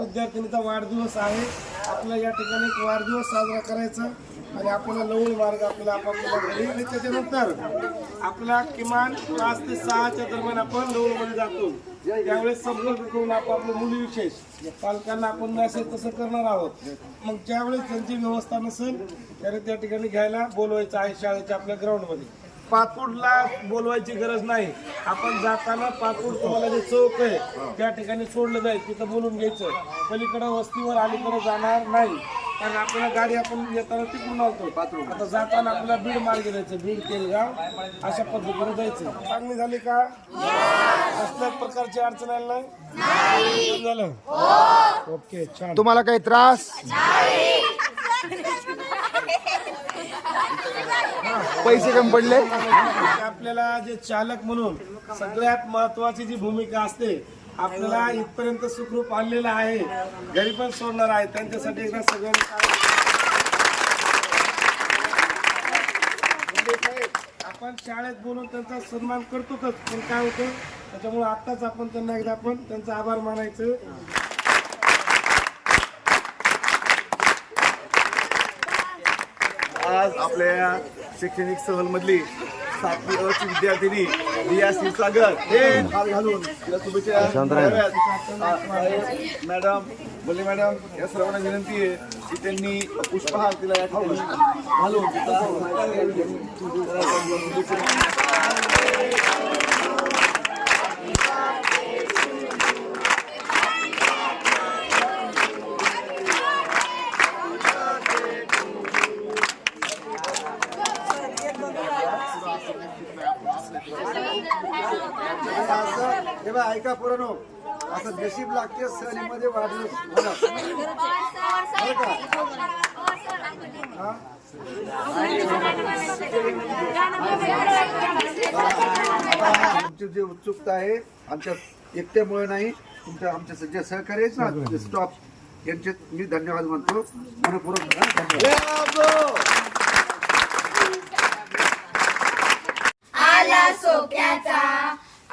विद्यार्थिनीचा वाढदिवस आहे. आपल्याला या ठिकाणी एक वाढदिवस साजरा करायचा आणि आपल्याला लवळ मार्ग आपल्याला आपापल्या घरी आणि त्याच्यानंतर आपला किमान 5 ते 6च्या दरम्यान आपण लवळमध्ये जातो. त्यावेळेस संपर्क करून आपापले मुली विशेष पालकांना आपण मेसेज तसं करणार आहोत. मग ज्यावेळेस त्यांची व्यवस्था नसेल त्याने त्या ठिकाणी घ्यायला बोलवायचं आहे शाळेच्या आपल्या ग्राउंडमध्ये. पातूरला बोलवायची गरज नाही. आपण जाताना पातूर तुम्हाला जे चौक आहे त्या ठिकाणी सोडलं जाईल, तिथं बोलून घ्यायचं. पलीकडे वस्तीवर अलीकडे जाणार नाही, कारण आपल्याला गाडी आपण येताना तिकडून आलतो पातूर. आता जाताना आपल्याला बीड मार्गे जायचं, बीड केलगाव अशा पद्धतीने जायचं. चांगली झाली का? कसल्याच प्रकारची अडचण आली नाही झालं? ओके, छान. तुम्हाला काही त्रास? पैसे कमी पडले? आपल्याला जे चालक म्हणून सगळ्यात महत्वाची जी भूमिका असते, आपल्याला इथपर्यंत सुखरूप आणलेलं आहे, घरी पण सोडणार आहे, त्यांच्यासाठी एकदा सगळ्यांनी आपण शाळेत बोलून त्यांचा सन्मान करतोच. पण काय होतं त्याच्यामुळे आत्ताच आपण त्यांना एकदा आपण त्यांचा आभार मानायचं. आज आपल्या शैक्षणिक सहल मधली 7वी अ ची विद्यार्थिनी रिया क्षीरसागर हे हात घालून तिला शुभेच्छा मॅडम बोले. मॅडम या सर्वांना विनंती आहे की त्यांनी पुष्पहार तिला या ठिकाणी घालून ऐका पोरांनो, असं नशीब लागते सहलीमध्ये वाढदिवस तुमची जी उत्सुकता आहे आमच्या एकट्यामुळे नाही, तुमच्या आमच्या सगळ्या सहकारी आहेत ना स्टॉप यांचे मी धन्यवाद मानतो मनपूर्वक. आला सोक्याचा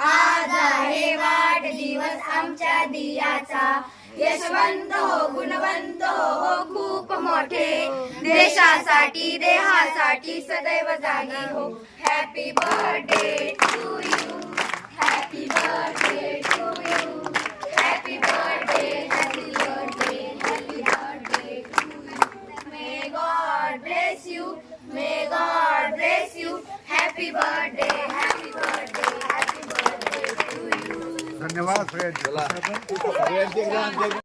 आज आहे वाढदिवस आमच्या दियाचा. यशवंत हो गुणवंत हो खूप मोठे, देशासाठी देहासाठी सदैव जागे हो. Happy birthday to you, happy birthday to you, happy birthday, happy birthday, happy birthday to you. May God bless you, may God bless you. Happy birthday, happy birthday, happy birthday to you. धन्यवाद.